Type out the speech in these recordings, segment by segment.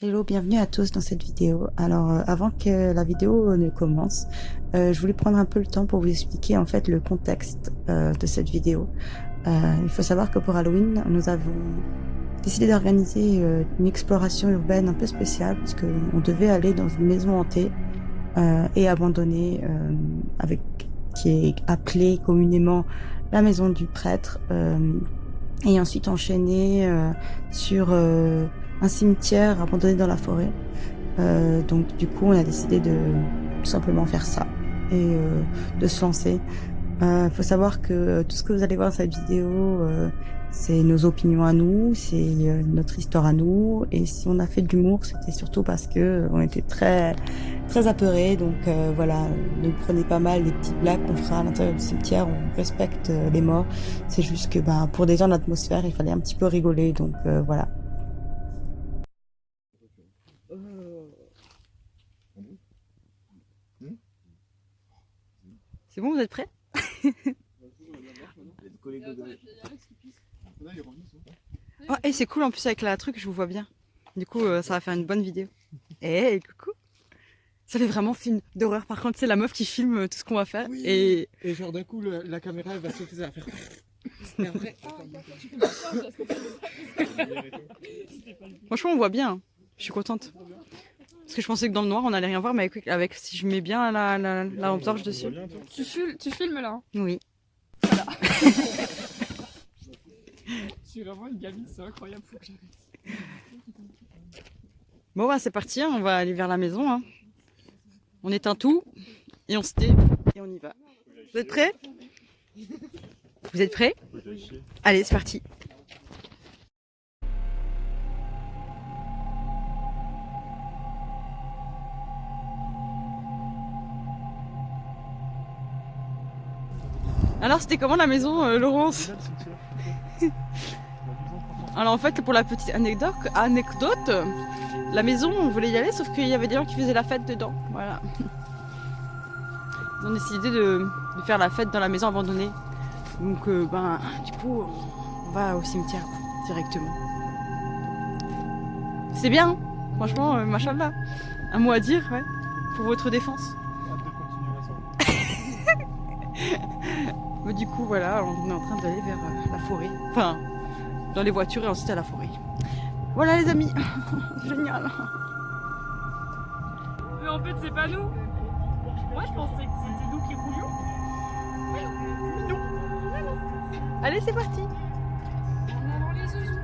Hello, bienvenue à tous dans cette vidéo. Alors, avant que la vidéo ne commence, je voulais prendre un peu le temps pour vous expliquer en fait le contexte de cette vidéo. Il faut savoir que pour Halloween, nous avons décidé d'organiser une exploration urbaine un peu spéciale parce qu'on devait aller dans une maison hantée et abandonnée qui est appelée communément la maison du prêtre et ensuite enchaîner sur un cimetière abandonné dans la forêt. Donc du coup, on a décidé de tout simplement faire ça et de se lancer. Faut savoir que tout ce que vous allez voir dans cette vidéo, c'est nos opinions à nous, c'est notre histoire à nous. Et si on a fait de l'humour, c'était surtout parce que on était très très apeurés. Donc voilà, ne prenez pas mal les petites blagues qu'on fera à l'intérieur du cimetière. On respecte les morts. C'est juste que ben pour détendre l'atmosphère, il fallait un petit peu rigoler. Donc voilà. C'est bon, vous êtes prêts? Oh, et c'est cool en plus avec la truc, je vous vois bien. Du coup, ça va faire une bonne vidéo. Eh, coucou! Ça fait vraiment film d'horreur. Par contre, c'est la meuf qui filme tout ce qu'on va faire. Oui. Et genre d'un coup, la caméra elle va sauter, ça va faire. Et après. franchement, on voit bien. Hein. Je suis contente. Parce que je pensais que dans le noir, on allait rien voir, mais avec si je mets bien la lampe torche dessus. Tu filmes là hein. Oui. Je suis vraiment une gamine, c'est incroyable, faut que j'arrête. Bon, bah, c'est parti, hein, on va aller vers la maison. Hein. On éteint tout, et on se tait, et on y va. Vous êtes prêts? Vous êtes prêts? Allez, c'est parti. Alors, c'était comment la maison, Laurence? Alors en fait, pour la petite anecdote, la maison, on voulait y aller, sauf qu'il y avait des gens qui faisaient la fête dedans. Voilà. Ils ont décidé de faire la fête dans la maison abandonnée. Donc, du coup, on va au cimetière directement. C'est bien, hein. Franchement, machallah. Un mot à dire, ouais, pour votre défense. Mais du coup, voilà, on est en train d'aller vers la forêt. Enfin, dans les voitures et ensuite à la forêt. Voilà les amis, génial. Mais en fait, c'est pas nous. Moi, je pensais que c'était nous qui roulions. Allez, c'est parti. En avant les zouzous.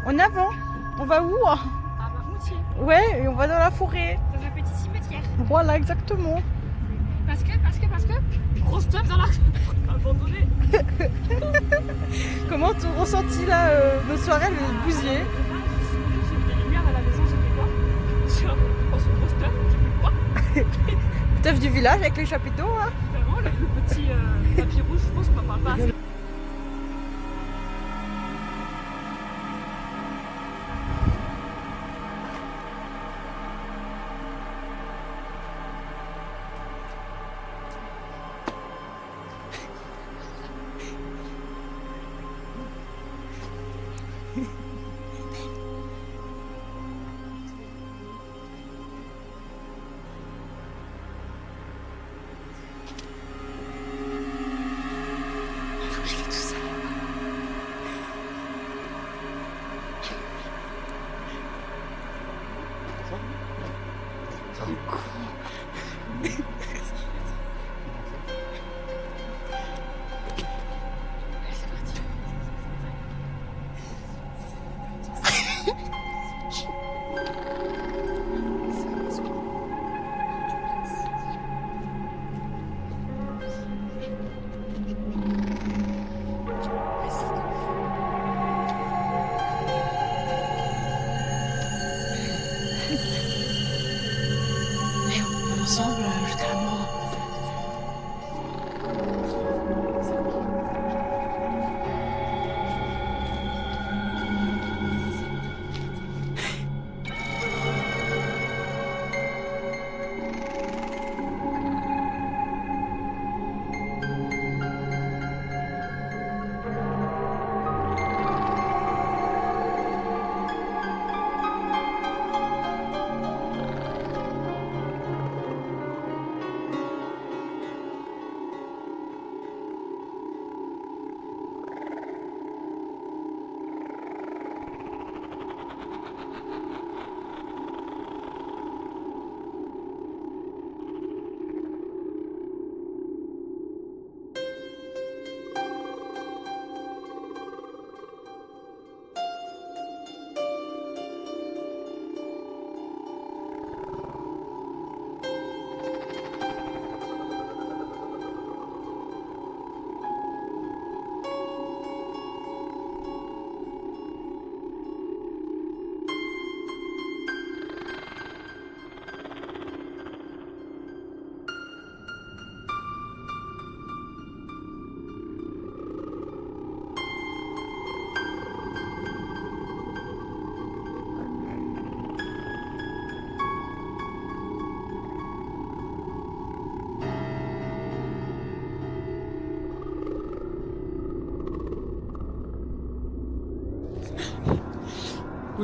En avant. On va où? Ah bah, Moutier. Ouais, et on va dans la forêt. Dans un petit cimetière. Voilà, exactement. Parce que, grosse teuf dans la abandonnée. Comment ton ressenti là, notre soirée, le bousier? J'ai vu des lumières à la maison, j'ai fait quoi? Tiens, dans ce grosse teuf, j'ai fait quoi? Teuf du village avec les chapiteaux là. Vraiment, le petit tapis rouge, je pense qu'on va pas assez. Ensemble jusqu'à la mort.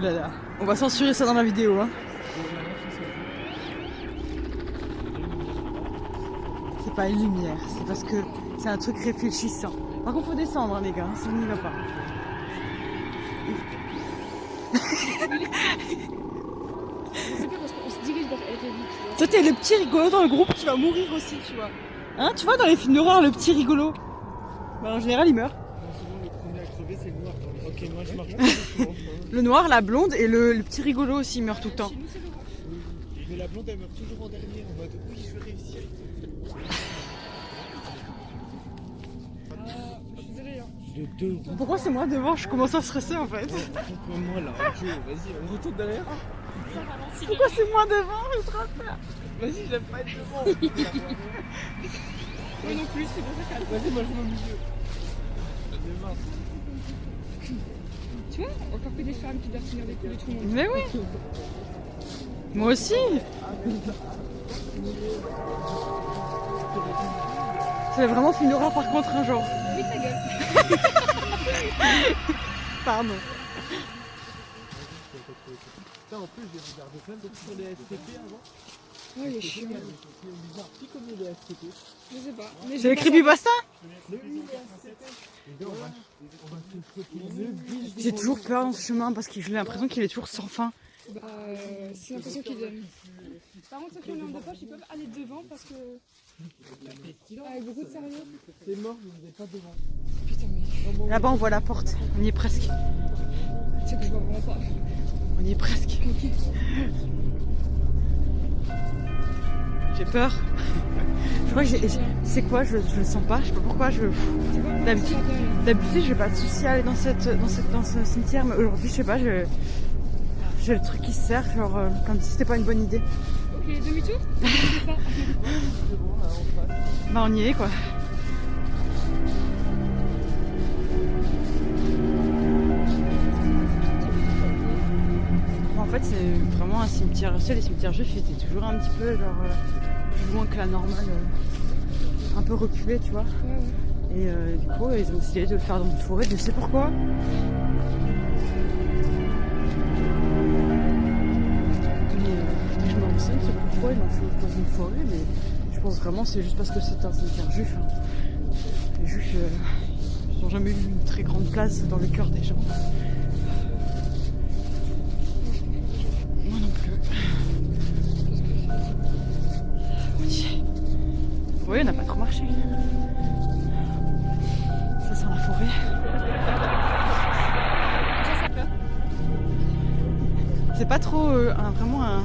là là. On va censurer ça dans la vidéo. Hein. C'est pas une lumière, c'est parce que c'est un truc réfléchissant. Par contre, faut descendre, hein, les gars, sinon on n'y va pas. C'est pas parce qu'on se dirige vers RFI, tu vois. Toi, t'es le petit rigolo dans le groupe qui va mourir aussi, tu vois. Hein, tu vois, dans les films d'horreur, le petit rigolo. Bah, en général, il meurt. Souvent, le premier à crever, c'est le noir. Ok, moi je marche. Le noir, la blonde et le petit rigolo aussi, il meurt tout le temps. Chez nous, c'est le rouge. Mais la blonde, elle meurt toujours en dernier, en mode oui, je vais réussir. Je suis désolée, hein. De deux roues. Pourquoi c'est moi devant? Je commence à stresser en fait. Moi là, ok, vas-y, on retourne derrière. Ça ralentit. Pourquoi c'est moi devant? J'ai trop peur. Vas-y, j'aime pas être devant. Moi non plus, c'est bon, ça calme. Vas-y, moi je vais au milieu. J'en ai marre. Tu vois, encore que des femmes qui doivent tenir des coups de tout le monde. Mais oui. Moi aussi. C'est vraiment film d'horreur par contre un jour. Oui, ta gueule. Pardon. Putain, en plus, j'ai regardé plein de trucs sur les SCP avant. Oh, il est chiant. C'est bizarre. Qui connaît les SCP? Je sais pas. Mais C'est les creepypasta? Mais oui, les SCP. On va se choper. J'ai toujours peur dans ce chemin parce que j'ai l'impression qu'il est toujours sans fin. Bah, c'est l'impression qu'ils donnent. Par contre, ceux qui ont une lampe de poche, ils peuvent aller devant parce que. Avec beaucoup de sérieux. C'est mort, vous n'êtes pas devant. Putain, mais. Là-bas on voit la porte. On y est presque. Tu sais que je vois vraiment pas. On y est presque. Ok. J'ai peur. Je crois que c'est quoi, je le sens pas. Je sais pas pourquoi. C'est quoi D'habitude, j'ai pas de souci à aller dans ce cimetière, mais aujourd'hui, je sais pas, j'ai le truc qui se serre, genre comme si c'était pas une bonne idée. Ok, demi-tour. Je sais pas. Bah on y est quoi. En fait, c'est vraiment un cimetière. Tu sais, les cimetières juifs étaient toujours un petit peu genre plus loin que la normale, un peu reculé, tu vois. Ouais, ouais. Et du coup, ils ont décidé de le faire dans une forêt, je sais pourquoi. Mais je me renseigne sur pourquoi ils l'ont fait dans une forêt, mais je pense vraiment que c'est juste parce que c'est un cimetière juif. Hein. Les juifs, ils n'ont jamais eu une très grande place dans le cœur des gens. Moi non plus. Oui, on n'a pas trop marché. Ça sent la forêt. Ça, ça peur. C'est pas trop vraiment un...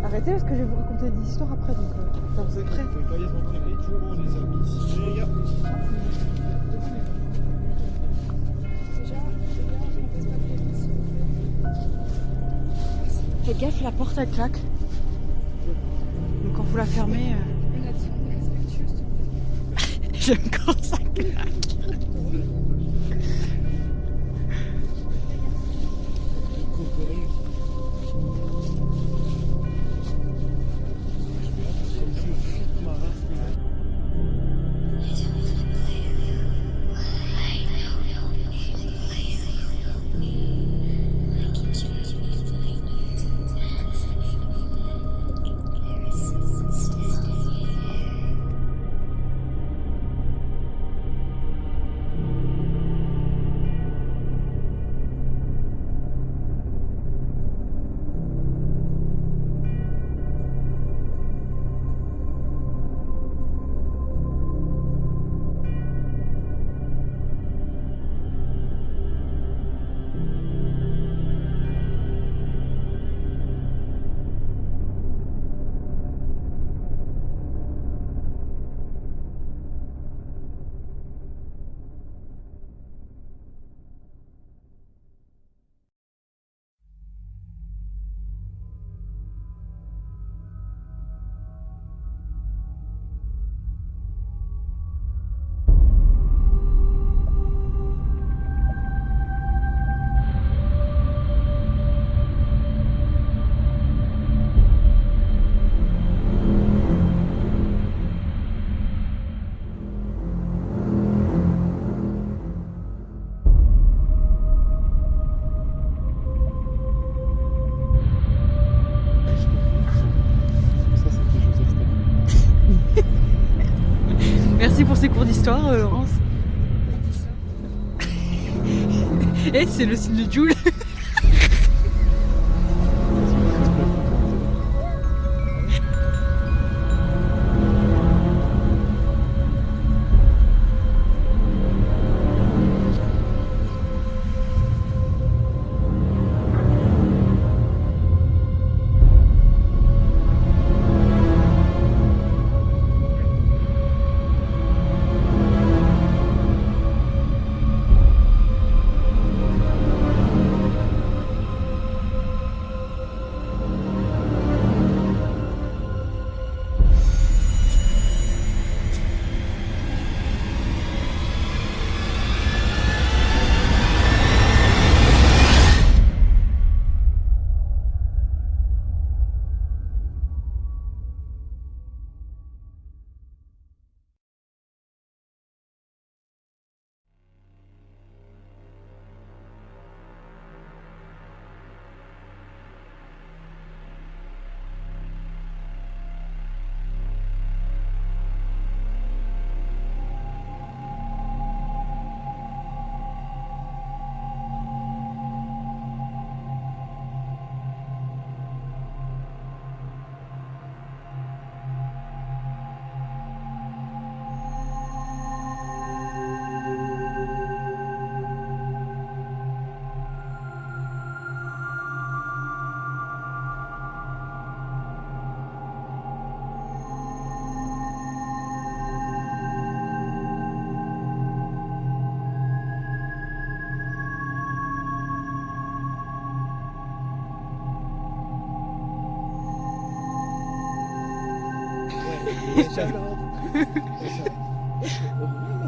Arrêtez parce que je vais vous raconter des histoires après, donc quand vous êtes prêts. Vous pouvez pas les entraîner, toujours on les a mis ici. Les gars. Déjà, on passe pas plus vite, s'il vous plaît. Faites gaffe, la porte elle claque. Donc quand vous la fermez, On a dit, on est respectueux, s'il te plaît. j'aime quand ça claque. Merci pour ces cours d'histoire, Laurence. Et c'est le signe de Jules.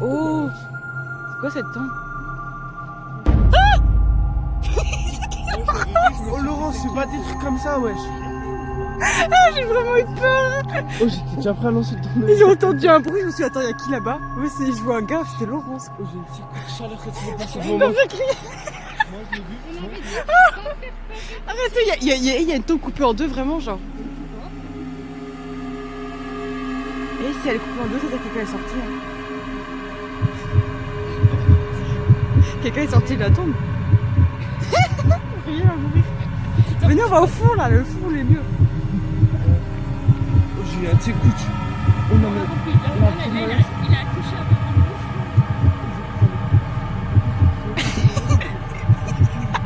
Oh, c'est quoi cette tombe? Oh Laurence, c'est pas des trucs comme ça, wesh. J'ai vraiment eu peur. Oh, j'étais déjà prêt à lancer le tournevis. J'ai entendu un bruit, je me suis dit, attends, y'a qui là-bas? Ouais, je vois un gars, c'était Laurence. Oh, j'ai une petite coup de chaleur quand tu m'as passé devant moi. J'ai crié. Arrêtez, il y a une tombe coupée en deux, vraiment, genre. Et si elle est coupée en deux, c'est-à-dire que quelqu'un est sorti. Hein. Quelqu'un est sorti de la tombe. Rien à mourir. Venez, on va au fond là, le fond, les murs. Oh, j'ai eu un petit coup de... Oh non, mais... Il a accouché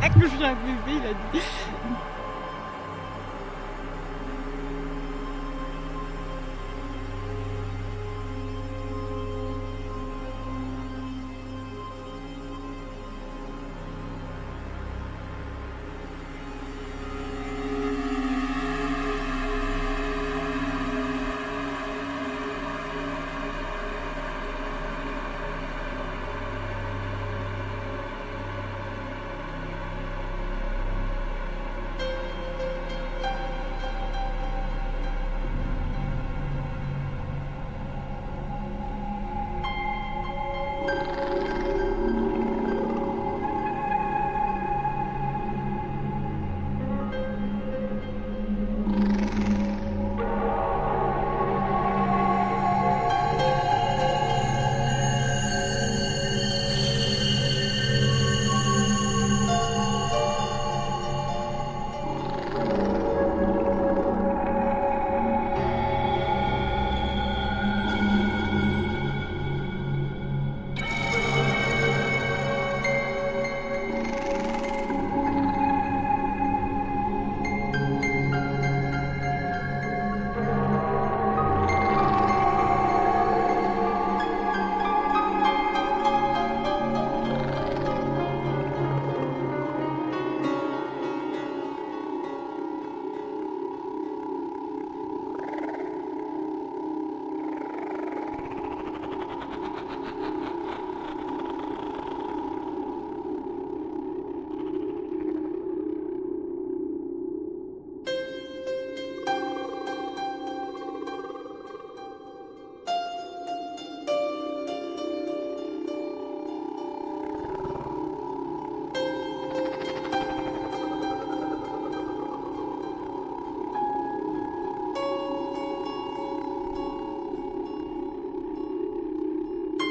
avec Que je viens un bébé, il a dit.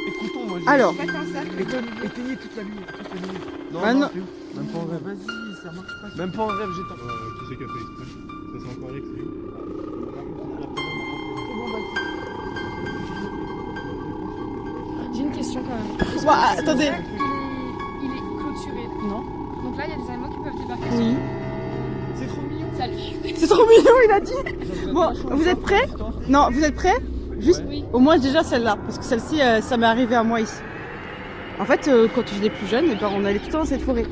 Écoutons, moi j'ai. Alors. Faites un cercle. Éteignez toute la lumière. Non, Ah, non. Même pas en rêve. Vas-y, ça marche pas. Même pas en rêve, j'éteins. Qui c'est qui a fait exprès? Ça c'est encore Alex, lui. J'ai une question quand même. Ouais, attendez. Il est clôturé. Non. Donc là, il y a des animaux qui peuvent débarquer. Oui. C'est trop mignon. Salut. C'est trop mignon, il a dit. Bon, vous êtes prêts? Non, vous êtes prêts? Juste, Oui. au moins déjà celle-là, parce que celle-ci, ça m'est arrivé à moi ici. En fait, quand j'étais plus jeune, eh ben, on allait tout le temps dans cette forêt.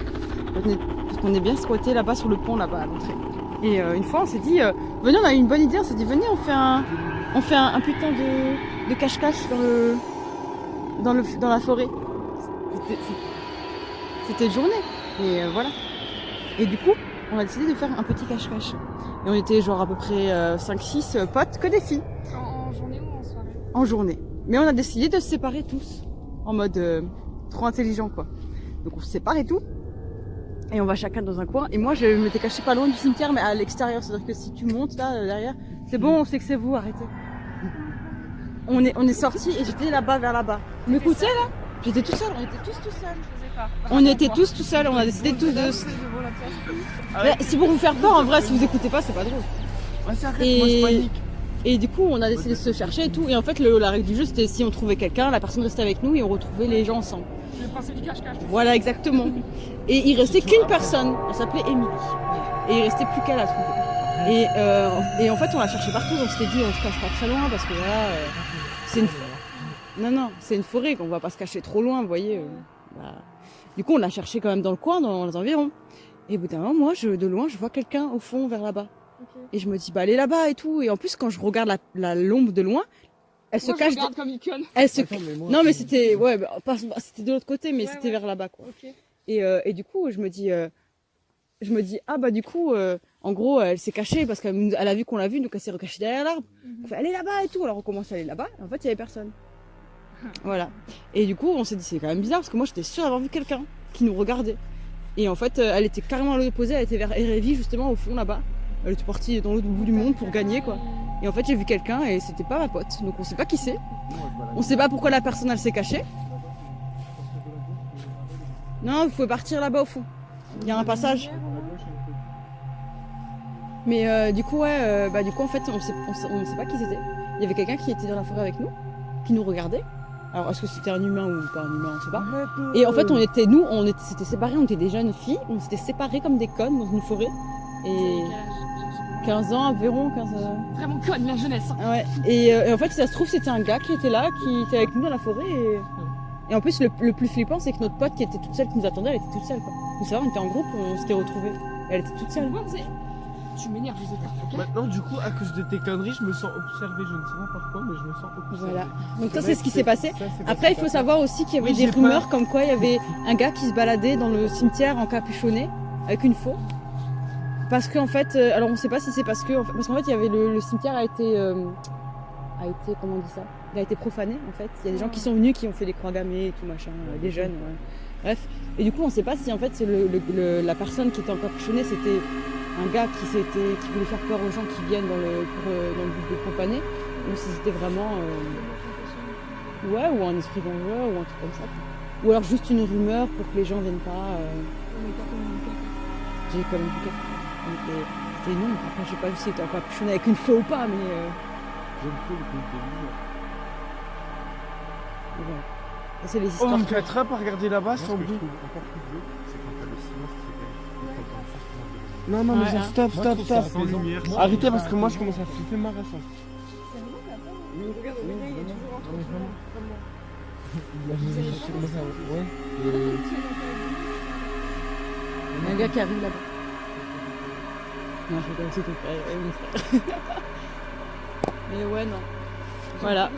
Parce qu'on est bien squatté là-bas sur le pont, là-bas à l'entrée. Et une fois, on s'est dit, venez, on a eu une bonne idée, on s'est dit, venez, on fait un putain de cache-cache dans la forêt. C'était une journée, et voilà. Et du coup, on a décidé de faire un petit cache-cache. Et on était genre à peu près 5-6 potes, que des filles, En journée ou en soirée? en journée. Mais on a décidé de se séparer tous, en mode trop intelligent quoi. Donc on se sépare et tout, et on va chacun dans un coin. Et moi je m'étais cachée pas loin du cimetière, mais à l'extérieur. C'est-à-dire que si tu montes là derrière, c'est bon, on sait que c'est vous, arrêtez. On est sortis et j'étais là-bas vers là-bas. Vous m'écoutez là? J'étais tout seul, on était tous tout seuls. On était tous tout seuls, on a décidé tous de... Mais c'est pour vous faire peur en vrai, si vous écoutez pas, c'est pas drôle. Moi je panique. Et du coup, on a décidé de se chercher et tout. Et en fait, la règle du jeu, c'était si on trouvait quelqu'un, la personne restait avec nous et on retrouvait les gens ensemble. Le principe du cache-cache. Voilà, exactement. Et il restait qu'une personne, elle s'appelait Émilie. Et il restait plus qu'elle à trouver. Et en fait, on l'a cherché partout. On s'était dit, on se cache pas très loin parce que voilà, c'est une... Non, c'est une forêt, qu'on va pas se cacher trop loin, vous voyez. Bah. Du coup, on l'a cherché quand même dans le coin, dans les environs. Et au bout d'un moment, moi, de loin, je vois quelqu'un au fond, vers là-bas. Okay. Et je me dis, bah, elle est là-bas et tout. Et en plus, quand je regarde l'ombre de loin, elle se cache. Je regarde comme une conne. Elle se... non, mais c'était, ouais, c'était de l'autre côté, mais c'était vers là-bas, quoi. Okay. Et du coup, je me dis, ah, bah, du coup, en gros, elle s'est cachée parce qu'elle a vu qu'on l'a vue, donc elle s'est recachée derrière l'arbre. Enfin, elle est là-bas et tout. Alors, on commence à aller là-bas. Et en fait, il y avait personne. Voilà. Et du coup, on s'est dit, c'est quand même bizarre parce que moi, j'étais sûre d'avoir vu quelqu'un qui nous regardait. Et en fait, elle était carrément à l'opposé, elle était vers Erevi, justement, au fond là-bas. Elle était partie dans l'autre bout du monde pour gagner, quoi. Et en fait, j'ai vu quelqu'un et c'était pas ma pote. Donc, on sait pas qui c'est. On sait pas pourquoi la personne, elle s'est cachée. Non, vous pouvez partir là-bas au fond. Il y a un passage. Mais du coup, ouais, du coup, en fait, on sait pas qui c'était. Il y avait quelqu'un qui était dans la forêt avec nous, qui nous regardait. Alors, est-ce que c'était un humain ou pas un humain, on sait pas. Et en fait, on s'était séparés, on était des jeunes filles, on s'était séparés comme des connes dans une forêt. Et 15 ans environ, 15 ans. Vraiment conne, la jeunesse. Ouais. Et en fait, si ça se trouve, c'était un gars qui était là, qui était avec nous dans la forêt. Et en plus, le plus flippant, c'est que notre pote qui était toute seule, qui nous attendait, elle était toute seule, quoi. Vous savez, on était en groupe, on s'était retrouvés. Elle était toute seule. Tu m'énerves, je sais pas. Okay. Maintenant, du coup, à cause de tes conneries, je me sens observé. Je ne sais pas pourquoi, mais je me sens observé. Voilà. Donc ça, c'est ce qui s'est passé. Après, il faut savoir aussi qu'il y avait des rumeurs comme quoi il y avait un gars qui se baladait dans le cimetière encapuchonné avec une faux. Parce qu'en fait, alors on sait pas si c'est parce qu'en fait, il y avait le cimetière a été comment on dit ça? Il a été profané en fait. Il y a des gens qui sont venus qui ont fait des croix gammées et tout machin, des jeunes. Ouais. Bref. Et du coup, on sait pas si en fait la personne qui était encapuchonnée c'était un gars qui voulait faire peur aux gens qui viennent dans le but de profaner, ou si c'était vraiment ouais, ou un esprit vengeur ou un truc comme ça. Ou alors juste une rumeur pour que les gens viennent pas. J'ai quand même vu quelqu'un. C'était non, après j'ai pas vu si c'était encapuchonné avec une faux ou pas, mais Je me fais le coup de livre. Voilà. C'est les Oh, histoires. on me fait attrape à regarder là-bas sans bruit. Encore plus beau, c'est quand t'as le silence qui fait. Non, mais Ouais, stop. Sans lumière. Arrêtez parce que moi je commence à flipper ma race. Il y a un gars qui arrive là-bas. Non, je rigole, c'est ton frère, mon frère. Mais ouais, non. Voilà.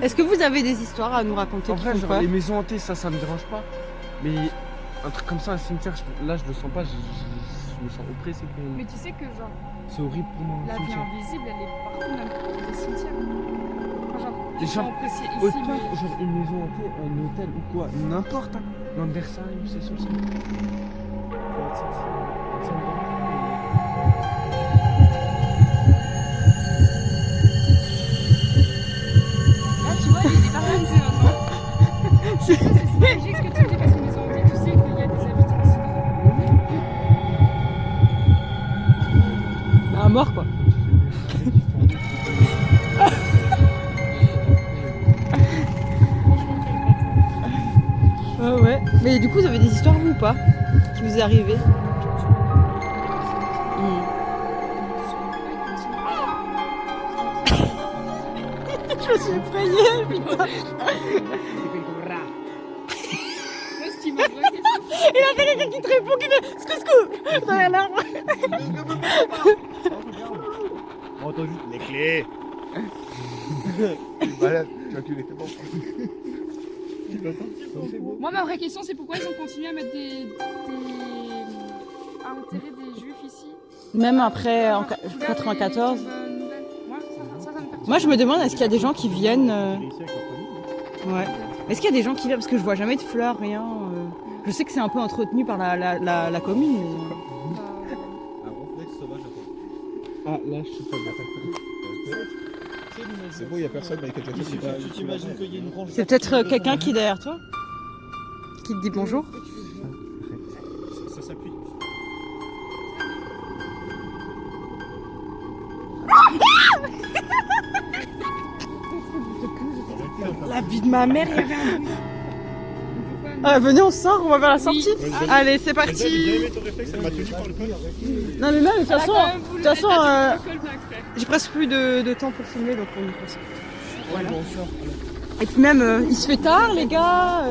Est-ce que vous avez des histoires à nous raconter? En vrai, genre les maisons hantées, ça me dérange pas. Mais un truc comme ça, un cimetière, là je le sens pas, je me sens oppressé. Mais tu sais que genre, c'est horrible pour moi. la vie invisible, elle est partout, même dans les cimetières. Enfin, genre, les gens appréciés ici, autant, mais... genre une maison hantée, un hôtel ou quoi, n'importe. Hein. Dans Versailles, c'est sûr, ça me Là, tu vois, il est paralysé maintenant. mort quoi. Ouais. Mais du coup, vous avez des histoires vous ou pas qui vous est arrivé? Je me suis effrayée, putain. Il a fait quelqu'un qui te répond, qui fait scouscou derrière l'arbre. On entend juste les clés. Voilà, tu as tué les clés. Moi, ma vraie question, c'est pourquoi ils ont continué à mettre à enterrer des juifs ici. Même après, en 94. Moi, je me demande, est-ce qu'il y a des gens qui viennent Ouais. Est-ce qu'il y a des gens qui viennent? Parce que je vois jamais de fleurs, rien. Je sais que c'est un peu entretenu par la commune. Mais... Un ronflex sauvage à toi. Ah, là, je suis pas bien. C'est beau, il n'y a personne, mais quelqu'un qui tu t'imagines qu'il y a une branche. C'est peut-être quelqu'un qui est derrière toi, qui te dit bonjour. Ça s'appuie. La vie de ma mère, il y avait un bruit. Ah, venez, on sort, on va vers la sortie. Allez, c'est parti. J'ai bien aimé ton réflexe, elle m'a tenu par le col. Non, mais même, de toute façon, j'ai presque plus de temps pour filmer, donc on y passe. Voilà. Et puis même, il se fait tard, les gars.